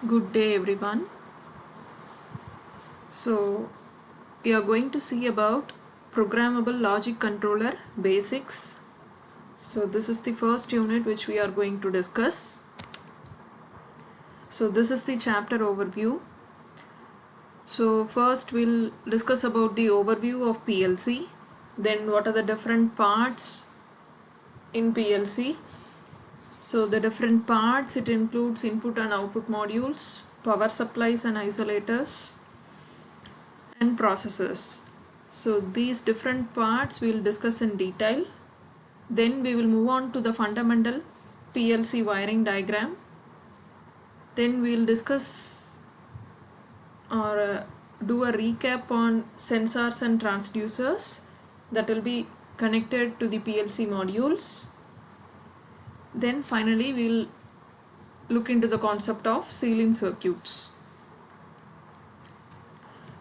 Good day everyone. So we are going to see about programmable logic controller basics. So this is the first unit which we are going to discuss. So this is the chapter overview. So first we'll discuss about the overview of PLC, then what are the different parts in PLC. So the different parts, it includes input and output modules, power supplies and isolators, and processors. So these different parts we will discuss in detail. Then we will move on to the fundamental PLC wiring diagram. Then we will discuss or do a recap on sensors and transducers that will be connected to the PLC modules. Then finally we will look into the concept of sealing circuits.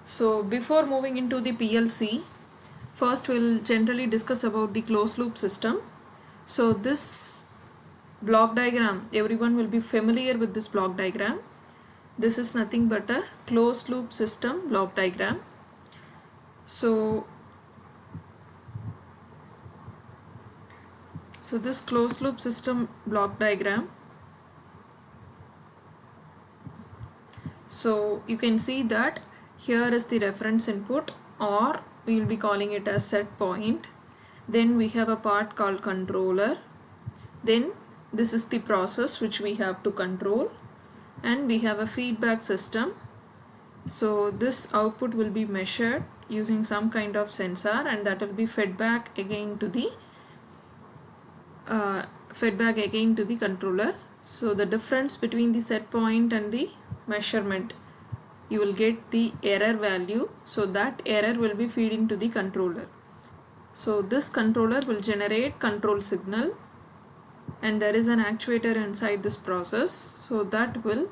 So before moving into the PLC, first we'll generally discuss about the closed loop system. So this block diagram, everyone will be familiar with this block diagram. This is nothing but a closed loop system block diagram. So this closed loop system block diagram, so you can see that here is the reference input, or we will be calling it as set point. Then we have a part called controller. Then this is the process which we have to control, and we have a feedback system. So this output will be measured using some kind of sensor, and that will be fed back again to the controller. So the difference between the set point and the measurement, you will get the error value, so that error will be feeding to the controller. So this controller will generate control signal, and there is an actuator inside this process, so that will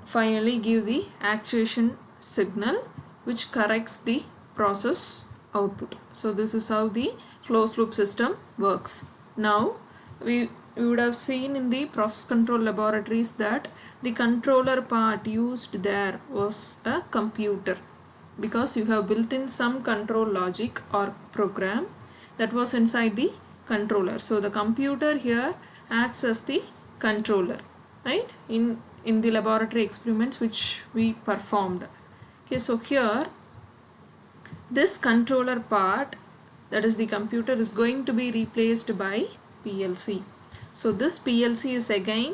finally give the actuation signal which corrects the process output. So this is how the closed loop system works. Now we would have seen in the process control laboratories that the controller part used there was a computer, because you have built in some control logic or program that was inside the controller. So the computer here acts as the controller, right, in the laboratory experiments which we performed. Okay, so here this controller part, that is the computer, is going to be replaced by PLC. So this PLC is again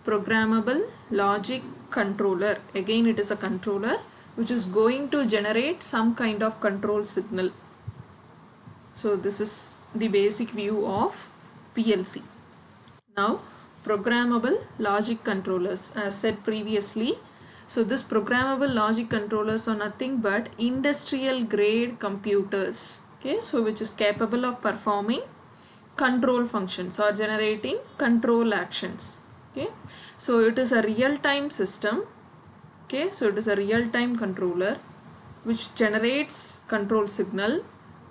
programmable logic controller. Again it is a controller which is going to generate some kind of control signal. So this is the basic view of PLC. Now programmable logic controllers, as said previously. So this programmable logic controllers are nothing but industrial grade computers, okay, so which is capable of performing control functions or generating control actions. Okay, so it is a real-time system. Okay, so it is a real-time controller which generates control signal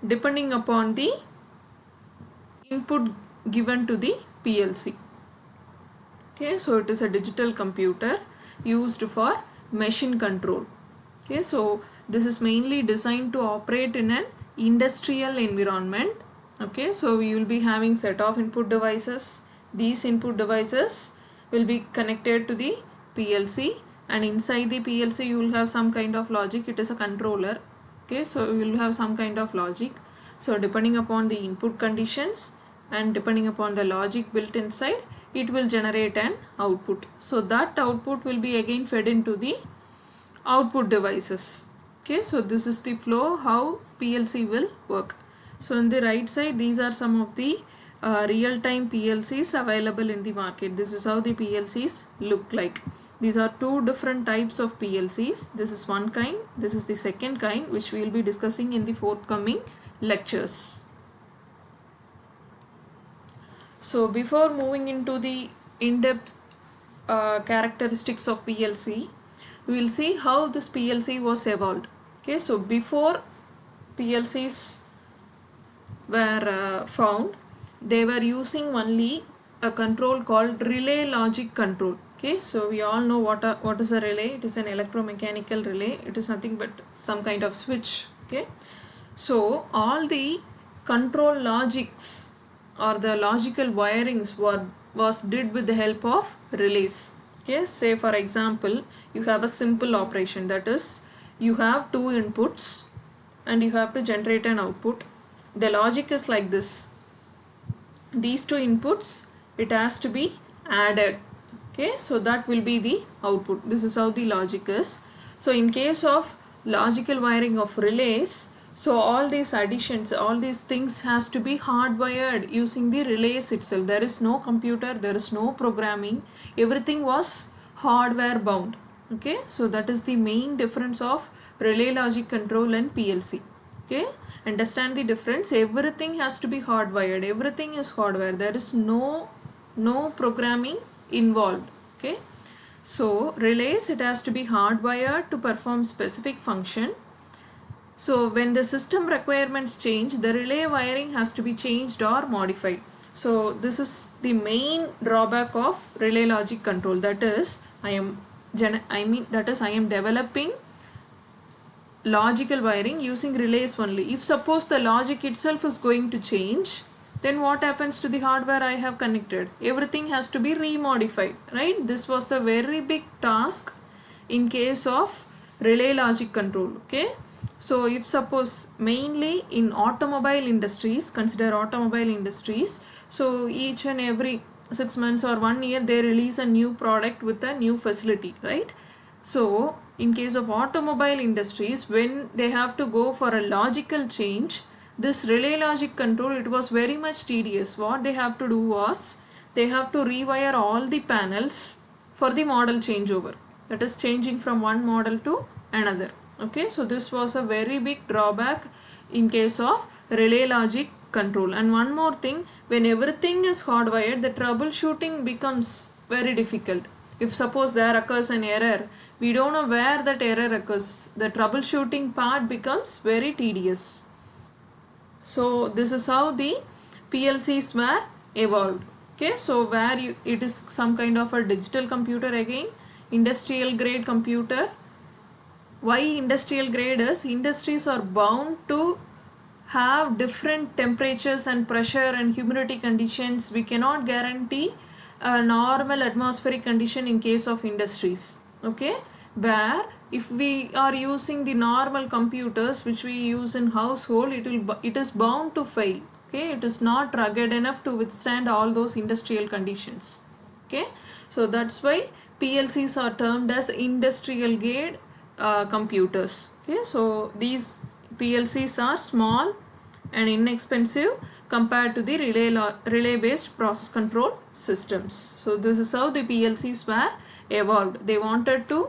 depending upon the input given to the PLC. Okay, so it is a digital computer used for machine control. Okay, so this is mainly designed to operate in an industrial environment. Okay, so we will be having set of input devices. These input devices will be connected to the PLC, and inside the PLC you will have some kind of logic. It is a controller. Okay, so you will have some kind of logic. So depending upon the input conditions and depending upon the logic built inside, it will generate an output. So that output will be again fed into the output devices. Okay, so this is the flow how PLC will work. So on the right side, these are some of the real-time PLCs available in the market. This is how the PLCs look like. These are two different types of PLCs. This is one kind, this is the second kind, which we will be discussing in the forthcoming lectures. So before moving into the in-depth characteristics of PLC, we will see how this PLC was evolved. Okay, so before PLCs were found, they were using only a control called relay logic control. Okay, so we all know what is a relay. It is an electromechanical relay. It is nothing but some kind of switch. Okay, so all the control logics or the logical wirings was did with the help of relays. Okay, say for example, you have a simple operation, that is you have two inputs and you have to generate an output. The logic is like this: these two inputs, it has to be added. Okay, so that will be the output. This is how the logic is. So in case of logical wiring of relays, so all these additions, all these things has to be hardwired using the relays itself. There is no computer, there is no programming, everything was hardware bound. Okay, so that is the main difference of relay logic control and PLC. Okay, understand the difference. Everything has to be hardwired, everything is hardware, there is no programming involved. Okay, so relays, it has to be hardwired to perform specific function. So when the system requirements change, the relay wiring has to be changed or modified. So this is the main drawback of relay logic control, that is I am developing logical wiring using relays only. If suppose the logic itself is going to change, then what happens to the hardware I have connected? Everything has to be remodified, right? This was a very big task in case of relay logic control. Okay, so if suppose mainly in automobile industries, consider automobile industries, so each and every 6 months or 1 year they release a new product with a new facility, right? So in case of automobile industries, when they have to go for a logical change, this relay logic control, it was very much tedious. What they have to do was, they have to rewire all the panels for the model changeover, that is changing from one model to another. Okay, so this was a very big drawback in case of relay logic control. And one more thing, when everything is hardwired, the troubleshooting becomes very difficult. If suppose there occurs an error, we don't know where that error occurs, the troubleshooting part becomes very tedious. So this is how the PLCs were evolved. Okay, so where it is some kind of a digital computer, again industrial grade computer. Why industrial grade is, industries are bound to have different temperatures and pressure and humidity conditions. We cannot guarantee a normal atmospheric condition in case of industries. Okay, where if we are using the normal computers which we use in household, it is bound to fail. Okay, it is not rugged enough to withstand all those industrial conditions. Okay, so that's why PLCs are termed as industrial grade computers. Okay, so these PLCs are small and inexpensive compared to the relay based process control systems. So this is how the PLCs were evolved. They wanted to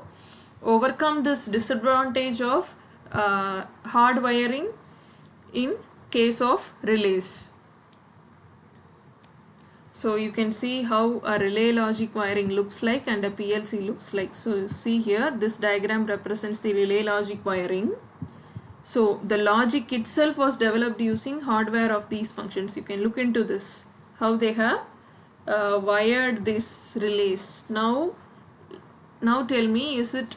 overcome this disadvantage of hard wiring in case of relays. So you can see how a relay logic wiring looks like and a PLC looks like. So you see here, this diagram represents the relay logic wiring. So the logic itself was developed using hardware of these functions. You can look into this, how they have wired these relays. Now tell me, is it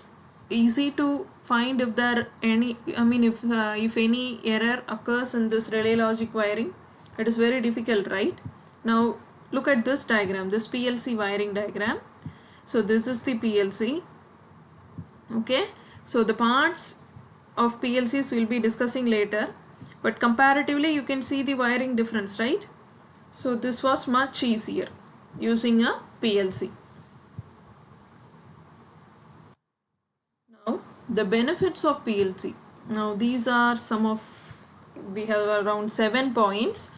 easy to find if there any, if any error occurs in this relay logic wiring? It is very difficult, right? Now look at this diagram, this PLC wiring diagram. So this is the PLC. Okay, so the parts of PLCs we'll be discussing later, but comparatively you can see the wiring difference, right? So this was much easier using a PLC. Now the benefits of PLC. Now these are some of, we have around 7 points.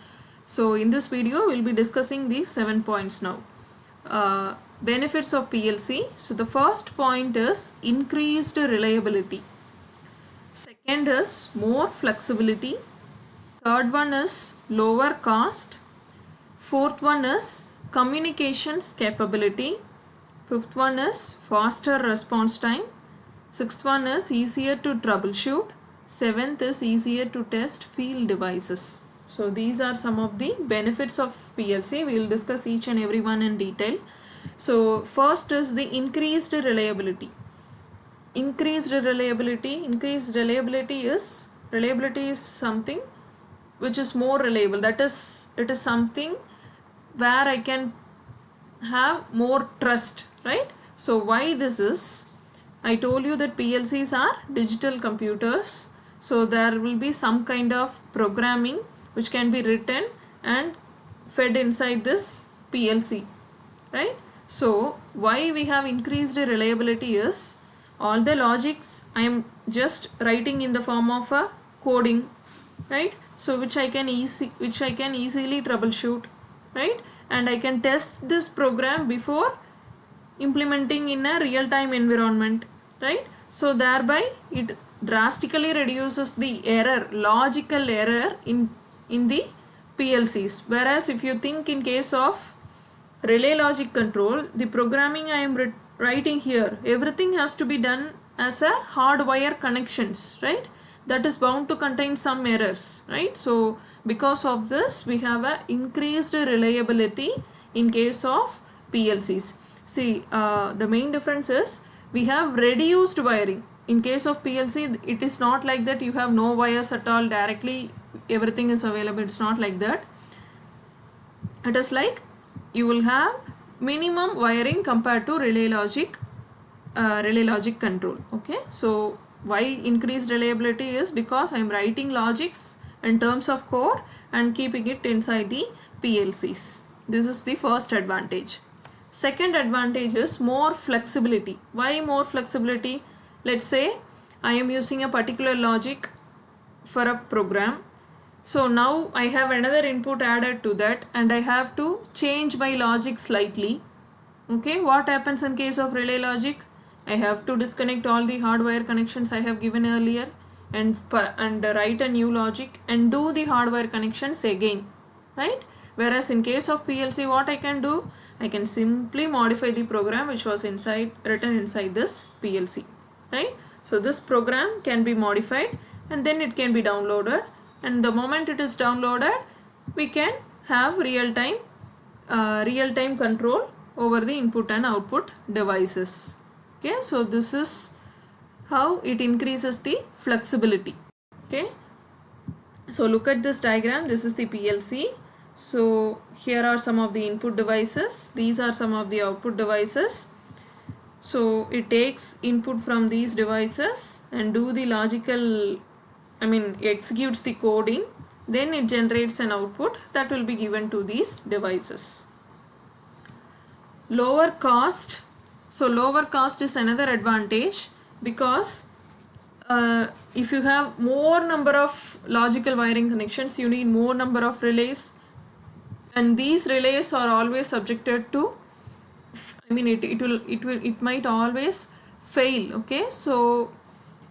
So in this video we'll be discussing these 7 points now. Benefits of PLC. So the first point is increased reliability. Second is more flexibility. Third one is lower cost. Fourth one is communications capability. Fifth one is faster response time. Sixth one is easier to troubleshoot. Seventh is easier to test field devices. So these are some of the benefits of PLC. We will discuss each and every one in detail. So first is the increased reliability. Increased reliability is something which is more reliable. That is, it is something where I can have more trust, right? So why this is, I told you that PLCs are digital computers, so there will be some kind of programming which can be written and fed inside this PLC, right? So why we have increased reliability is, all the logics I am just writing in the form of a coding, right? So which I can easily troubleshoot, right? And I can test this program before implementing in a real-time environment, right? So thereby it drastically reduces the logical error in the PLCs. Whereas if you think in case of relay logic control, the programming I am writing here, everything has to be done as a hardwire connections, right? That is bound to contain some errors, right? So because of this, we have a increased reliability in case of PLCs. See, the main difference is we have reduced wiring. In case of PLC, it is not like that you have no wires at all, directly everything is available. It's not like that. It is like you will have minimum wiring compared to relay logic control. Okay, so why increased reliability is because I am writing logics in terms of code and keeping it inside the PLCs. This is the first advantage. Second advantage is more flexibility. Why more flexibility? Let's say I am using a particular logic for a program. So now I have another input added to that and I have to change my logic slightly. Okay, what happens in case of relay logic? I have to disconnect all the hardwire connections I have given earlier and write a new logic and do the hardwire connections again, right? Whereas in case of PLC, what I can do? I can simply modify the program which was written inside this PLC, right? So this program can be modified and then it can be downloaded, and the moment it is downloaded, we can have real-time control over the input and output devices. Okay, so this is how it increases the flexibility. Okay, so look at this diagram. This is the PLC. So here are some of the input devices, these are some of the output devices. So it takes input from these devices and do the executes the coding, then it generates an output that will be given to these devices. Lower cost. So lower cost is another advantage, because if you have more number of logical wiring connections, you need more number of relays, and these relays are always subjected to, it might always fail. Okay, so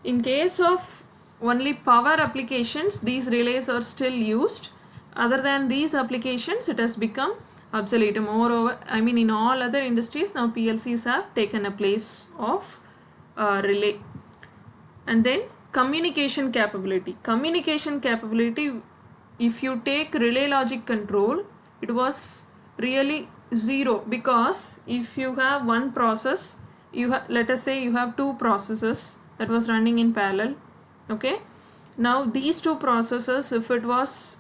in case of only power applications, these relays are still used. Other than these applications, it has become obsolete. Moreover, in all other industries now PLCs have taken a place of relay. And then communication capability. If you take relay logic control, it was really zero, because if you have one process, let us say you have two processes that was running in parallel. Okay, now these two processes, if it was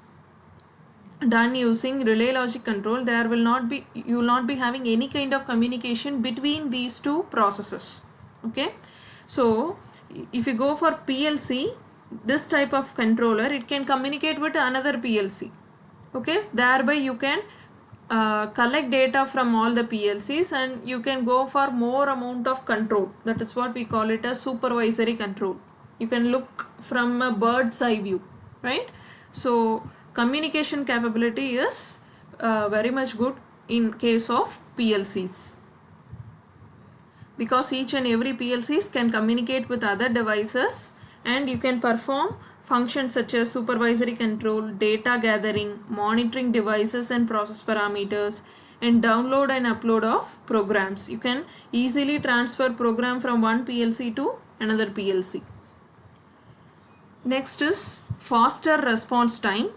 done using relay logic control, you will not be having any kind of communication between these two processes. Okay, so if you go for PLC, this type of controller, it can communicate with another PLC. Okay, thereby you can collect data from all the PLCs and you can go for more amount of control. That is what we call it as supervisory control. You can look from a bird's eye view, right? So communication capability is very much good in case of PLCs, because each and every PLCs can communicate with other devices and you can perform functions such as supervisory control, data gathering, monitoring devices and process parameters, and download and upload of programs. You can easily transfer program from one PLC to another PLC. Next is faster response time.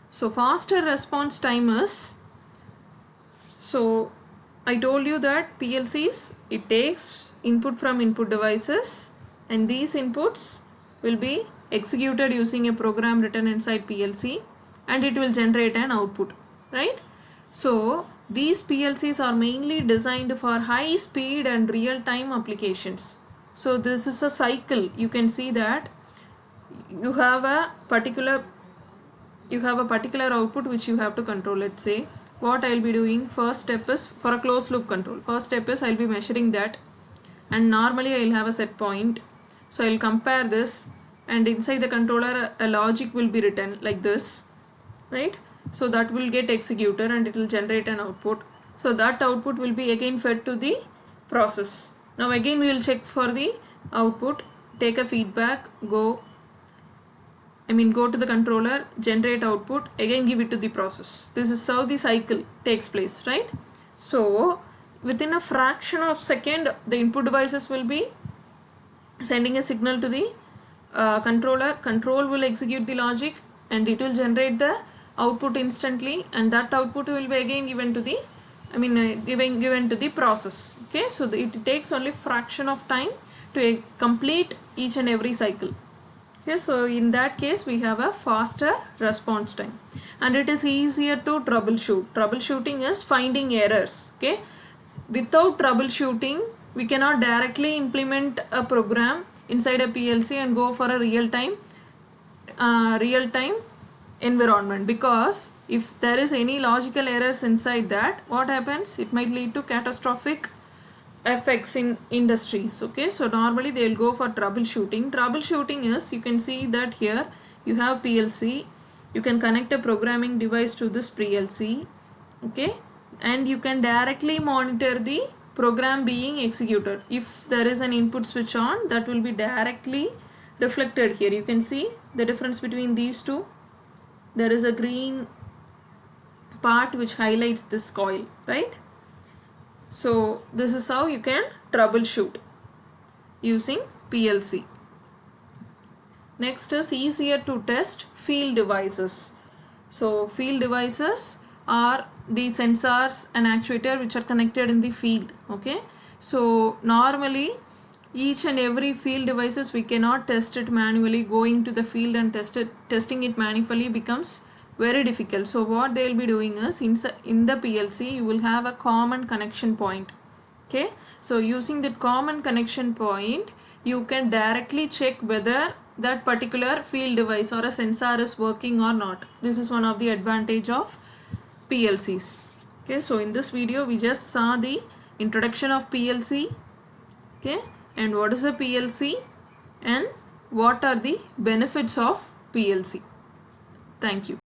So faster response time is, so I told you that PLCs, it takes input from input devices, and these inputs will be executed using a program written inside PLC, and it will generate an output, right? So these PLCs are mainly designed for high speed and real time applications. So this is a cycle. You can see that you have a particular output which you have to control. Let's say what I'll be doing, first step is for a closed loop control. First step is I'll be measuring that, and normally I'll have a set point. So I'll compare this, and inside the controller a logic will be written like this, right? So that will get executed and it will generate an output. So that output will be again fed to the process. Now again we will check for the output, take a feedback, go to the controller, generate output, again give it to the process. This is how the cycle takes place, right? So within a fraction of a second, the input devices will be sending a signal to the controller. Control will execute the logic and it will generate the output instantly, and that output will be again given to the given to the process. Okay, so it takes only fraction of time to complete each and every cycle. Okay, so in that case we have a faster response time, and it is easier to troubleshoot. Troubleshooting is finding errors. Okay, without troubleshooting we cannot directly implement a program inside a PLC and go for a real time environment, because if there is any logical errors inside that, what happens, it might lead to catastrophic effects in industries. Okay, so normally they will go for troubleshooting. Troubleshooting is, you can see that here you have PLC, you can connect a programming device to this PLC, okay, and you can directly monitor the program being executed. If there is an input switch on, that will be directly reflected here. You can see the difference between these two. There is a green part which highlights this coil, right? So this is how you can troubleshoot using PLC. Next is easier to test field devices. So field devices are the sensors and actuator which are connected in the field. Okay, so normally each and every field devices we cannot test it manually. Going to the field and testing it manually becomes very difficult. So what they will be doing is, in the PLC you will have a common connection point. Okay, so using that common connection point you can directly check whether that particular field device or a sensor is working or not. This is one of the advantage of PLCs. Okay, so in this video we just saw the introduction of PLC, okay, and what is a PLC and what are the benefits of PLC. Thank you.